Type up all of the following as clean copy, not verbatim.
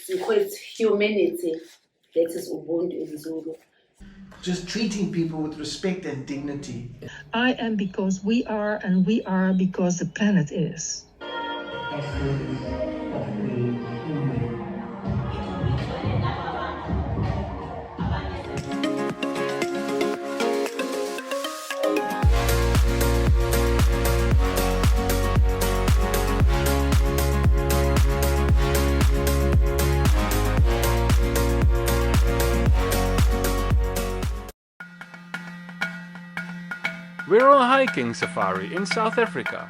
we call it humanity. That is Ubuntu in Zulu. Just treating people with respect and dignity. I am because we are, and we are because the planet is. We're on a hiking safari in South Africa.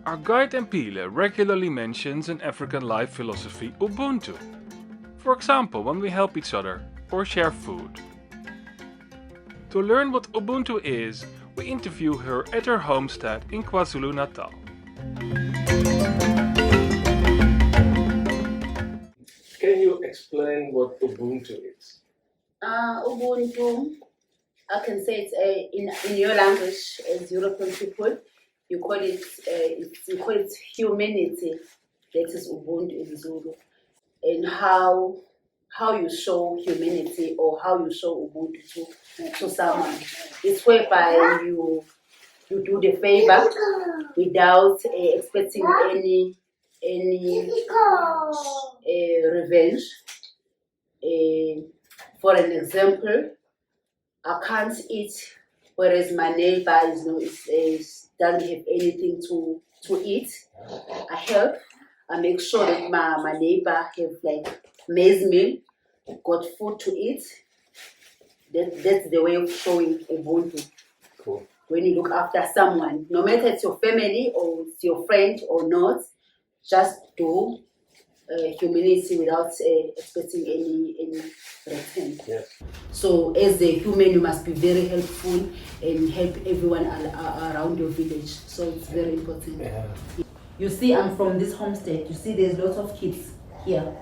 Our guide Mpile regularly mentions an African life philosophy, Ubuntu. For example, when we help each other or share food. To learn what Ubuntu is, we interview her at her homestead in KwaZulu-Natal. Can you explain what Ubuntu is? Ubuntu, I can say it's in your language as European people, you call it humanity. That is Ubuntu in Zulu, and how you show humanity or how you show Ubuntu to someone. It's whereby you do the favor without expecting any revenge. For an example, I can't eat, whereas my neighbor doesn't have anything to eat. I help. I make sure that my neighbor have like maize meal, got food to eat. That's the way of showing Ubuntu. Cool. When you look after someone, no matter it's your family or it's your friend or not, just do humanity without expecting any return. Yes. So as a human, you must be very helpful and help everyone around your village. So it's very important. Yeah. You see, I'm from this homestead. You see, there's lots of kids here.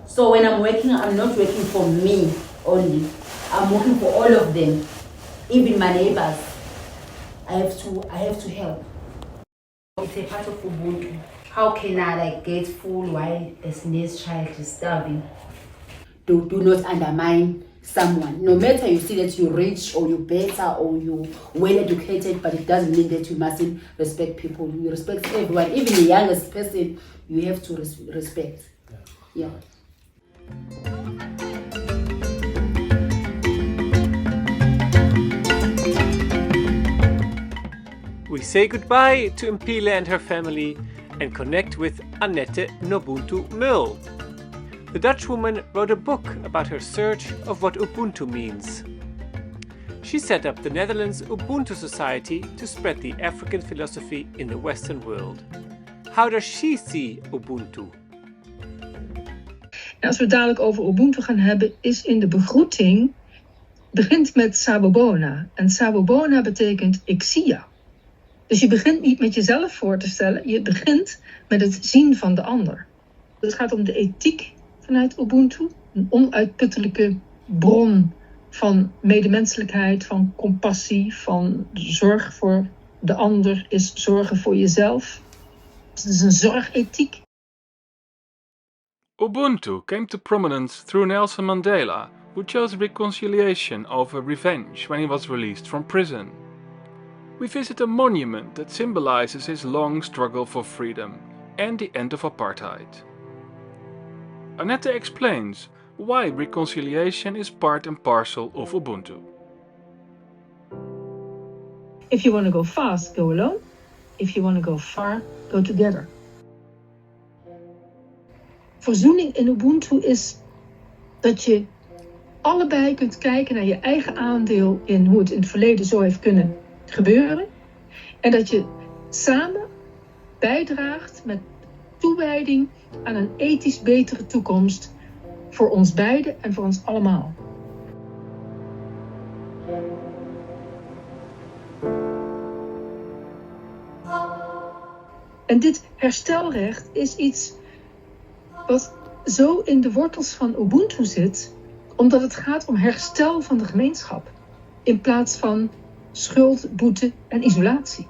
So when I'm working, I'm not working for me only. I'm working for all of them, even my neighbors. I have to help. It's a part of Ubuntu. How can I get food while a next child is starving? Do not undermine someone. No matter you see that you're rich or you're better or you're well educated, but it doesn't mean that you mustn't respect people. You respect everyone, even the youngest person. You have to respect. Yeah. We say goodbye to Mpile and her family and connect with Annette Nobuntu Mul. The Dutch woman wrote a book about her search of what Ubuntu means. She set up the Netherlands Ubuntu Society to spread the African philosophy in the Western world. How does she see Ubuntu? En als we het dadelijk over Ubuntu gaan hebben, is in de begroeting, begint met Sabobona. En Sabobona betekent ik zie jou. Dus je begint niet met jezelf voor te stellen, je begint met het zien van de ander. Het gaat om de ethiek vanuit Ubuntu, een onuitputtelijke bron van medemenselijkheid, van compassie, van zorg voor de ander is zorgen voor jezelf. Het is een zorgethiek. Ubuntu came to prominence through Nelson Mandela, who chose reconciliation over revenge when he was released from prison. We visit a monument that symbolizes his long struggle for freedom and the end of apartheid. Annette explains why reconciliation is part and parcel of Ubuntu. If you want to go fast, go alone. If you want to go far, go together. Verzoening in Ubuntu is dat je allebei kunt kijken naar je eigen aandeel in hoe het in het verleden zo heeft kunnen gebeuren. En dat je samen bijdraagt met toewijding aan een ethisch betere toekomst voor ons beiden en voor ons allemaal. En dit herstelrecht is iets wat zo in de wortels van Ubuntu zit, omdat het gaat om herstel van de gemeenschap, in plaats van schuld, boete en isolatie.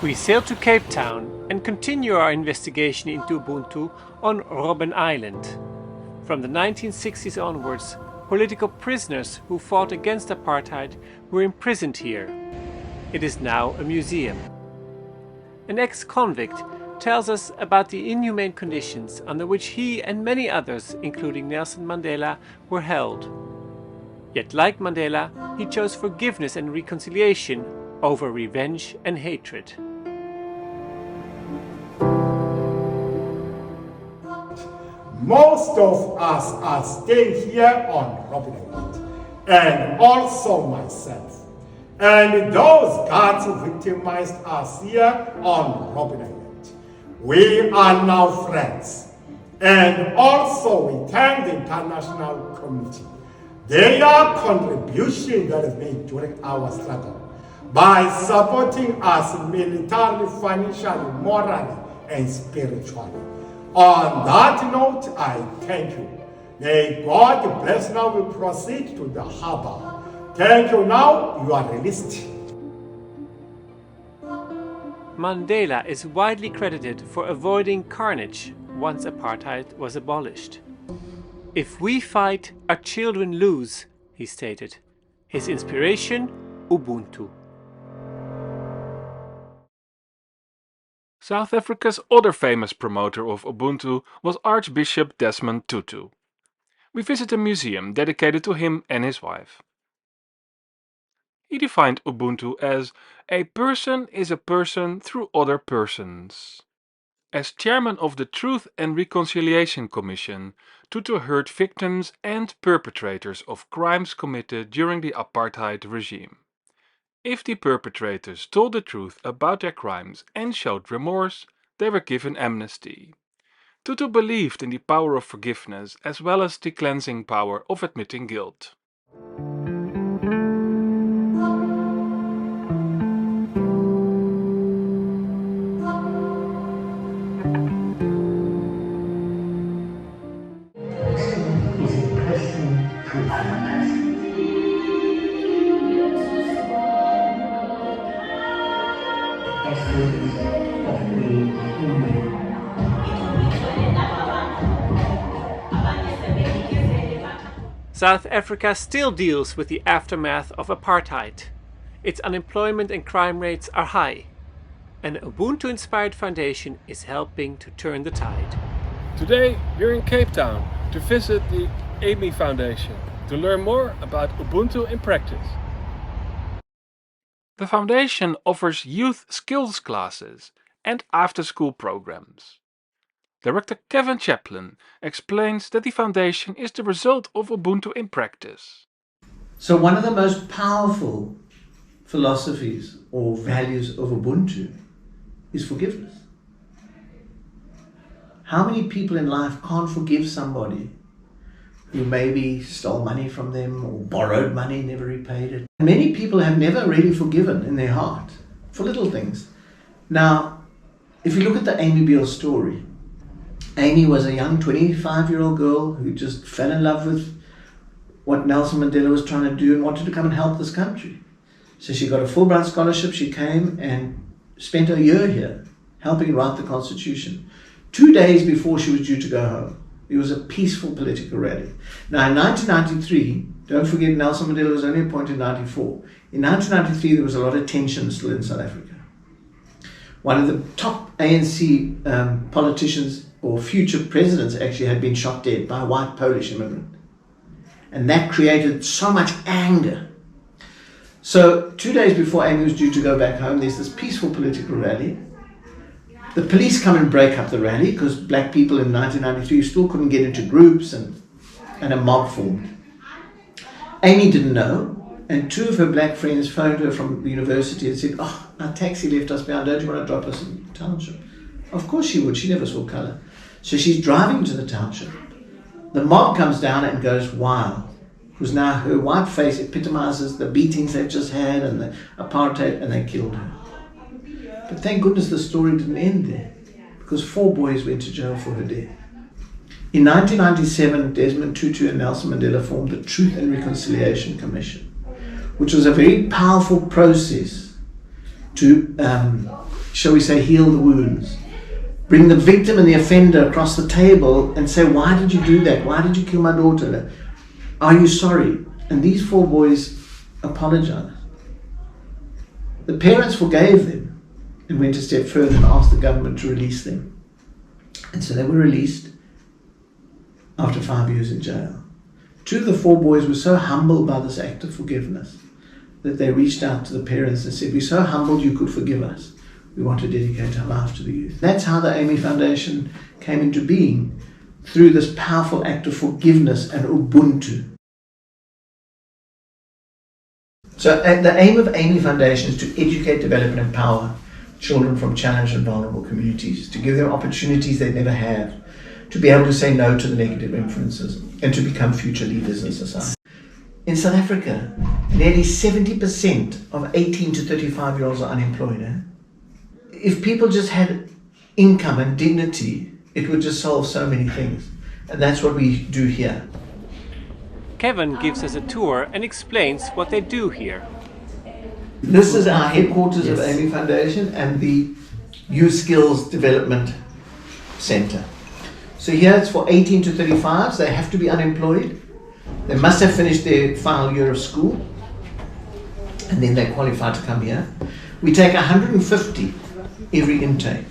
We sail to Cape Town and continue our investigation into Ubuntu on Robben Island. From the 1960s onwards, political prisoners who fought against apartheid were imprisoned here. It is now a museum. An ex-convict tells us about the inhumane conditions under which he and many others, including Nelson Mandela, were held. Yet, like Mandela, he chose forgiveness and reconciliation over revenge and hatred. Most of us are staying here on Robben Island, and also myself. And those guards who victimized us here on Robben Island. We are now friends. And also we thank the international community. Their contribution that is made during our struggle by supporting us militarily, financially, morally, and spiritually. On that note, I thank you. May God bless. Now we proceed to the harbor. Thank you. Now you are released. Mandela is widely credited for avoiding carnage once apartheid was abolished. If we fight, our children lose, he stated. His inspiration, Ubuntu. South Africa's other famous promoter of Ubuntu was Archbishop Desmond Tutu. We visit a museum dedicated to him and his wife. He defined Ubuntu as a person is a person through other persons. As chairman of the Truth and Reconciliation Commission, Tutu heard victims and perpetrators of crimes committed during the apartheid regime. If the perpetrators told the truth about their crimes and showed remorse, they were given amnesty. Tutu believed in the power of forgiveness as well as the cleansing power of admitting guilt. South Africa still deals with the aftermath of apartheid. Its unemployment and crime rates are high. An Ubuntu-inspired foundation is helping to turn the tide. Today we're in Cape Town to visit the AMI Foundation to learn more about Ubuntu in practice. The foundation offers youth skills classes and after-school programs. Director Kevin Chaplin explains that the foundation is the result of Ubuntu in practice. So one of the most powerful philosophies or values of Ubuntu is forgiveness. How many people in life can't forgive somebody who maybe stole money from them or borrowed money, never repaid it? Many people have never really forgiven in their heart for little things. Now, if you look at the Amy Beale story, Amy was a young 25-year-old girl who just fell in love with what Nelson Mandela was trying to do and wanted to come and help this country. So she got a Fulbright scholarship. She came and spent a year here helping write the Constitution. 2 days before she was due to go home, it was a peaceful political rally. Now in 1993, don't forget Nelson Mandela was only appointed in 1994. In 1993 there was a lot of tension still in South Africa. One of the top ANC politicians or future presidents actually had been shot dead by a white Polish immigrant. And that created so much anger. So 2 days before Amy was due to go back home, there's this peaceful political rally. The police come and break up the rally because black people in 1993 still couldn't get into groups and a mob formed. Amy didn't know, and two of her black friends phoned her from the university and said, "Oh, our taxi left us behind, don't you want to drop us in the township?" Of course she would, she never saw colour. So she's driving to the township. The mob comes down and goes wild. because now her white face epitomizes the beatings they've just had and the apartheid, and they killed her. But thank goodness the story didn't end there, because 4 boys went to jail for her death. In 1997, Desmond Tutu and Nelson Mandela formed the Truth and Reconciliation Commission, which was a very powerful process to, shall we say, heal the wounds. Bring the victim and the offender across the table and say, why did you do that? Why did you kill my daughter? Are you sorry? And these 4 boys apologized. The parents forgave them and went a step further and asked the government to release them. And so they were released after 5 years in jail. 2 of the 4 boys were so humbled by this act of forgiveness that they reached out to the parents and said, we're so humbled you could forgive us. We want to dedicate our life to the youth. That's how the AMI Foundation came into being, through this powerful act of forgiveness and Ubuntu. So the aim of AMI Foundation is to educate, develop and empower children from challenged and vulnerable communities, to give them opportunities they never had, to be able to say no to the negative influences and to become future leaders in society. In South Africa, nearly 70% of 18 to 35-year-olds are unemployed. If people just had income and dignity, it would just solve so many things. And that's what we do here. Kevin gives us a tour and explains what they do here. This is our headquarters of AMI Foundation and the Youth Skills Development Center. So here it's for 18 to 35s. They have to be unemployed. They must have finished their final year of school, and then they qualify to come here. We take 150 every intake,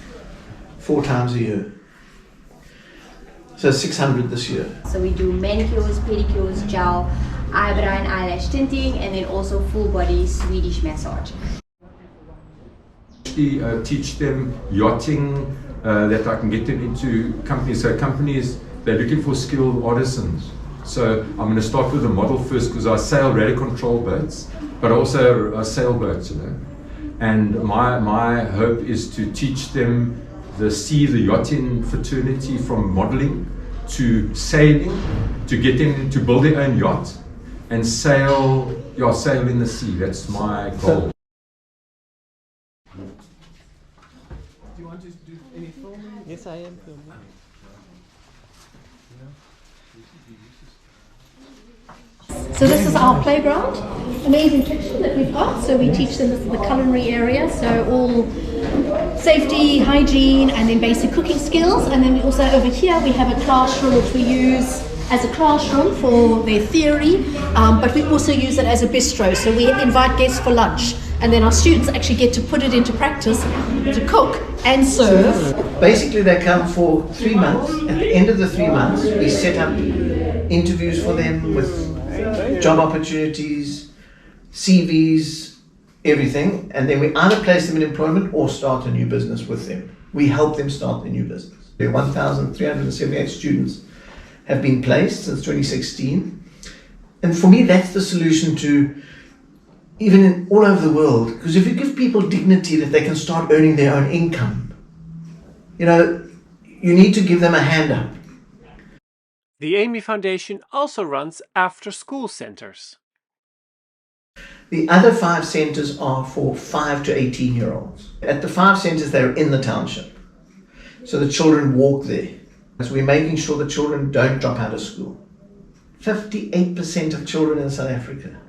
4 times a year. So 600 this year. So we do manicures, pedicures, gel, eyebrow and eyelash tinting, and then also full body Swedish massage. Teach them yachting, that I can get them into companies. So companies, they're looking for skilled artisans. So I'm going to start with the model first, because I sail rudder control boats, but also sailboats, you know. And my hope is to teach them the yachting fraternity, from modeling to sailing, to get them to build their own yacht and sail in the sea. That's my goal. Do you want to do any filming? Yes, I am filming. So this is our playground, amazing kitchen that we've got. So we teach them the culinary area, so all safety, hygiene, and then basic cooking skills. And then also over here we have a classroom which we use as a classroom for their theory, but we also use it as a bistro. So we invite guests for lunch, and then our students actually get to put it into practice to cook and serve. Basically they come for 3 months. At the end of the 3 months we set up interviews for them with job opportunities, CVs, everything, and then we either place them in employment or start a new business with them. We help them start a new business. 1,378 students have been placed since 2016, and for me that's the solution to even all over the world, because if you give people dignity that they can start earning their own income, you know, you need to give them a hand up. The AMI Foundation also runs after-school centers. The other 5 centers are for 5 to 18-year-olds. At the 5 centers, they're in the township. So the children walk there. So we're making sure the children don't drop out of school. 58% of children in South Africa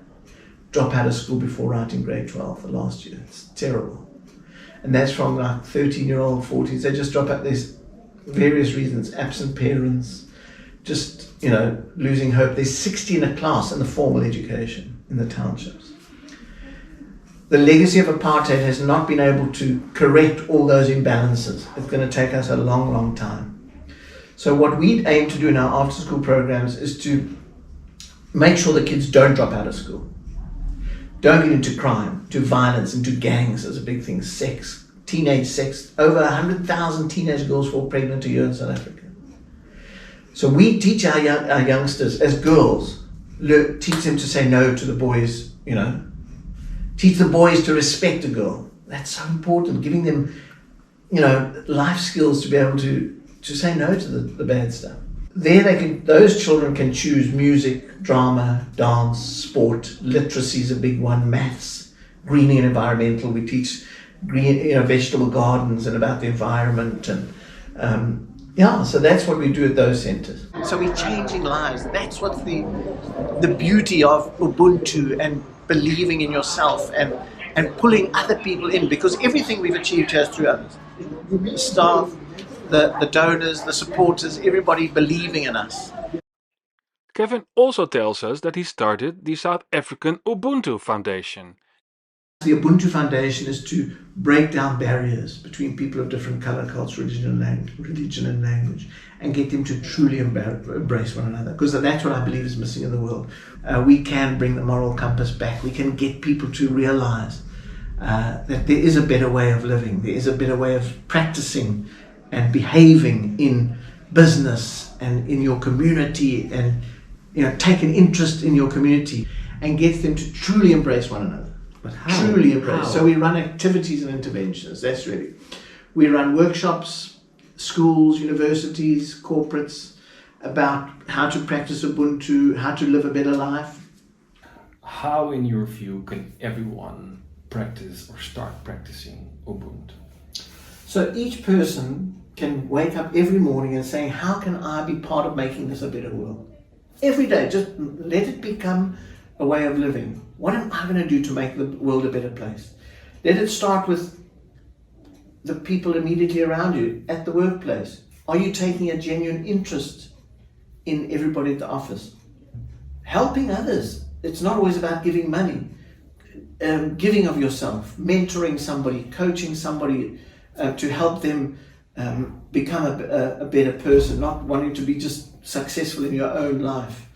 drop out of school before writing grade 12 the last year. It's terrible. And that's from like 13-year-old, 14s. They just drop out. There's various reasons, absent parents, just, you know, losing hope. There's 60 in a class in the formal education in the townships. The legacy of apartheid has not been able to correct all those imbalances. It's going to take us a long, long time. So what we aim to do in our after-school programs is to make sure the kids don't drop out of school, don't get into crime, to violence, into gangs is a big thing, sex, teenage sex. Over 100,000 teenage girls fall pregnant a year in South Africa. So we teach our youngsters as girls, teach them to say no to the boys, you know. Teach the boys to respect a girl. That's so important, giving them, you know, life skills to be able to say no to the bad stuff. There those children can choose music, drama, dance, sport. Literacy is a big one. Maths, greening and environmental. We teach vegetable gardens and about the environment, and so that's what we do at those centres. So we're changing lives. That's what's the beauty of Ubuntu, and believing in yourself and pulling other people in, because everything we've achieved here is through others. The staff, the donors, the supporters, everybody believing in us. Kevin also tells us that he started the South African Ubuntu Foundation. The Ubuntu Foundation is to break down barriers between people of different colour, culture, religion and language, and get them to truly embrace one another, because that's what I believe is missing in the world. We can bring the moral compass back. We can get people to realise that there is a better way of living. There is a better way of practicing and behaving in business and in your community, and take an interest in your community and get them to truly embrace one another. But how? Truly embrace. How? So we run activities and interventions. That's really. We run workshops, schools, universities, corporates, about how to practice Ubuntu, how to live a better life. How, in your view, can everyone practice or start practicing Ubuntu? So each person can wake up every morning and say, how can I be part of making this a better world? Every day, just let it become a way of living. What am I going to do to make the world a better place? Let it start with the people immediately around you at the workplace. Are you taking a genuine interest in everybody at the office? Helping others. It's not always about giving money. Giving of yourself, mentoring somebody, coaching somebody to help them become a better person, not wanting to be just successful in your own life.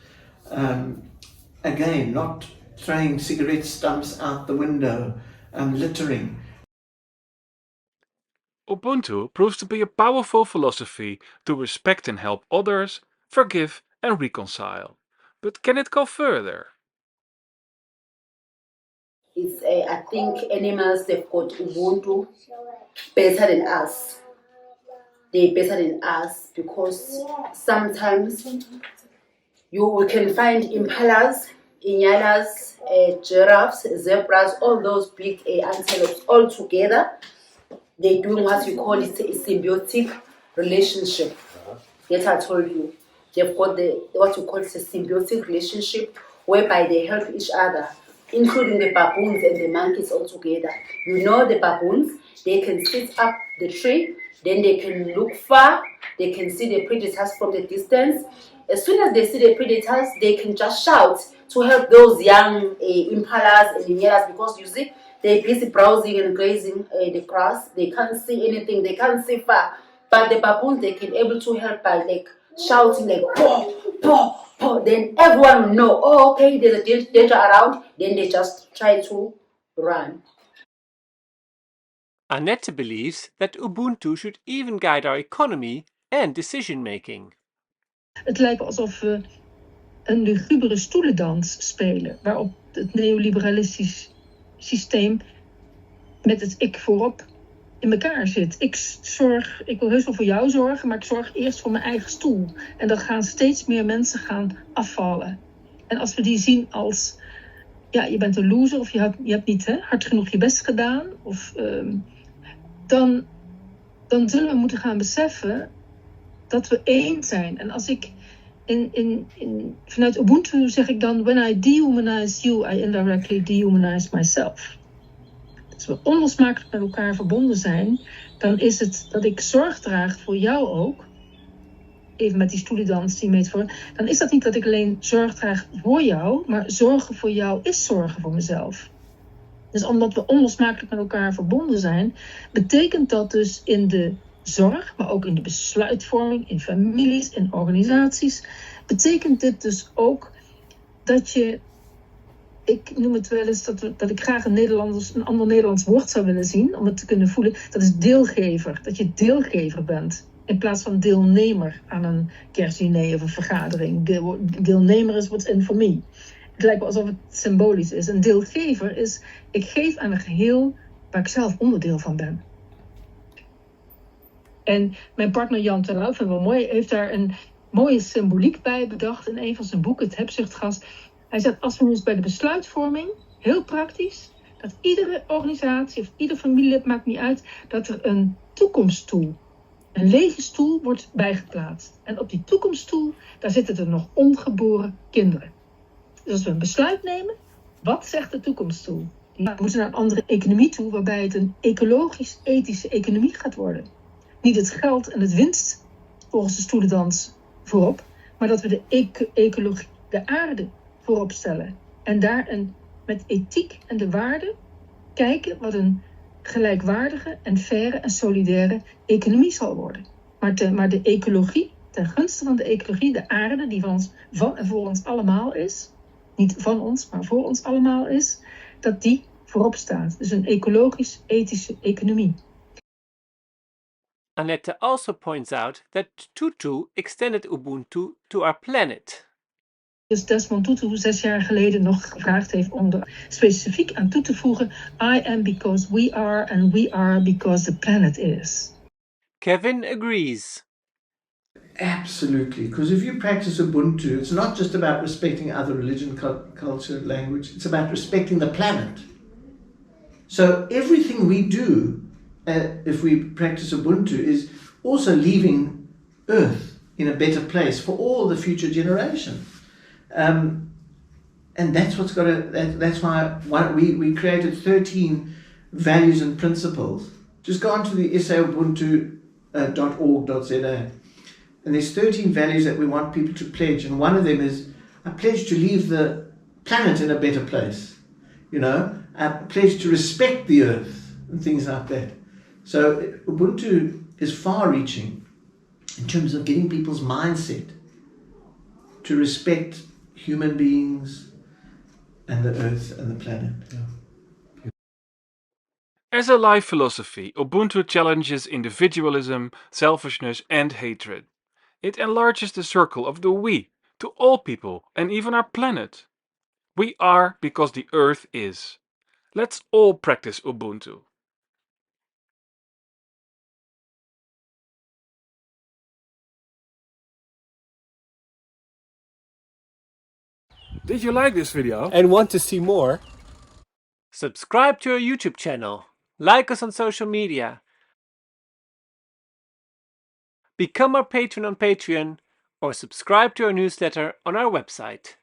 Again, not throwing cigarette stumps out the window, littering. Ubuntu proves to be a powerful philosophy to respect and help others, forgive and reconcile. But can it go further? It's I think animals, they've got Ubuntu better than us. They're better than us because sometimes we can find impalas, inyalas, giraffes, zebras, all those big antelopes all together. They're doing what we call it a symbiotic relationship. That I told you. They've got what we call it a symbiotic relationship whereby they help each other, including the baboons and the monkeys all together. The baboons, they can sit up the tree, then they can look far, they can see the predators from the distance. As soon as they see the predators, they can just shout to help those young impalas and inyalas, because you see, they're busy browsing and grazing the grass. They can't see anything, they can't see far. But the baboons, they can able to help by like shouting like, "Poh, poh, poh." Then everyone will know, oh, okay, there's a danger around. Then they just try to run. Annette believes that Ubuntu should even guide our economy and decision-making. Het lijkt alsof we een lugubere stoelendans spelen, waarop het neoliberalistisch systeem met het ik voorop in elkaar zit. Ik wil heus wel voor jou zorgen, maar ik zorg eerst voor mijn eigen stoel. En dan gaan steeds meer mensen gaan afvallen. En als we die zien als, je bent een loser, of je hebt niet hard genoeg je best gedaan, of dan zullen we moeten gaan beseffen dat we één zijn. En als ik vanuit Ubuntu zeg ik dan, when I dehumanize you, I indirectly dehumanize myself. Als we onlosmakelijk met elkaar verbonden zijn, dan is het dat ik zorg draag voor jou ook. Even met die stoelendans die meet voor. Dan is dat niet dat ik alleen zorg draag voor jou, maar zorgen voor jou is zorgen voor mezelf. Dus omdat we onlosmakelijk met elkaar verbonden zijn, betekent dat dus in de zorg, maar ook in de besluitvorming, in families, in organisaties, betekent dit dus ook dat je, ik noem het wel eens dat ik graag een ander Nederlands woord zou willen zien, om het te kunnen voelen, dat is deelgever. Dat je deelgever bent, in plaats van deelnemer aan een kerstdiner of een vergadering. Deelnemer is what's in for me. Het lijkt wel alsof het symbolisch is. Een deelgever is, ik geef aan een geheel waar ik zelf onderdeel van ben. En mijn partner Jan Terlouw, vind ik wel mooi, heeft daar een mooie symboliek bij bedacht in een van zijn boeken, Het Hebzuchtgas. Hij zegt, als we dus bij de besluitvorming, heel praktisch, dat iedere organisatie of ieder familielid, maakt niet uit, dat er een toekomststoel, een lege stoel wordt bijgeplaatst. En op die toekomststoel, daar zitten er nog ongeboren kinderen. Dus als we een besluit nemen, wat zegt de toekomststoel? Die moeten naar een andere economie toe, waarbij het een ecologisch-ethische economie gaat worden. Niet het geld en het winst volgens de stoelendans voorop, maar dat we de ecologie, de aarde voorop stellen. En daar met ethiek en de waarden kijken wat een gelijkwaardige en faire en solidaire economie zal worden. Maar de ecologie, ten gunste van de ecologie, de aarde die van en voor ons allemaal is, niet van ons, maar voor ons allemaal is, dat die voorop staat. Dus een ecologisch-ethische economie. Annette also points out that Tutu extended Ubuntu to our planet. Dus Desmond Tutu 6 jaar geleden nog gevraagd heeft om er specifiek aan toe te voegen: I am because we are and we are because the planet is. Kevin agrees. Absolutely, because if you practice Ubuntu, it's not just about respecting other religion, culture, language, it's about respecting the planet. So everything we do, if we practice Ubuntu, is also leaving Earth in a better place for all the future generations. And that's what's got to, that's why we created 13 values and principles. Just go onto the saubuntu.org.za. And there's 13 values that we want people to pledge. And one of them is, I pledge to leave the planet in a better place. You know, I pledge to respect the earth and things like that. So Ubuntu is far-reaching in terms of getting people's mindset to respect human beings and the earth and the planet. Yeah. As a life philosophy, Ubuntu challenges individualism, selfishness, and hatred. It enlarges the circle of the we to all people and even our planet. We are because the earth is. Let's all practice Ubuntu. Did you like this video? And want to see more? Subscribe to our YouTube channel. Like us on social media. Become our patron on Patreon or subscribe to our newsletter on our website.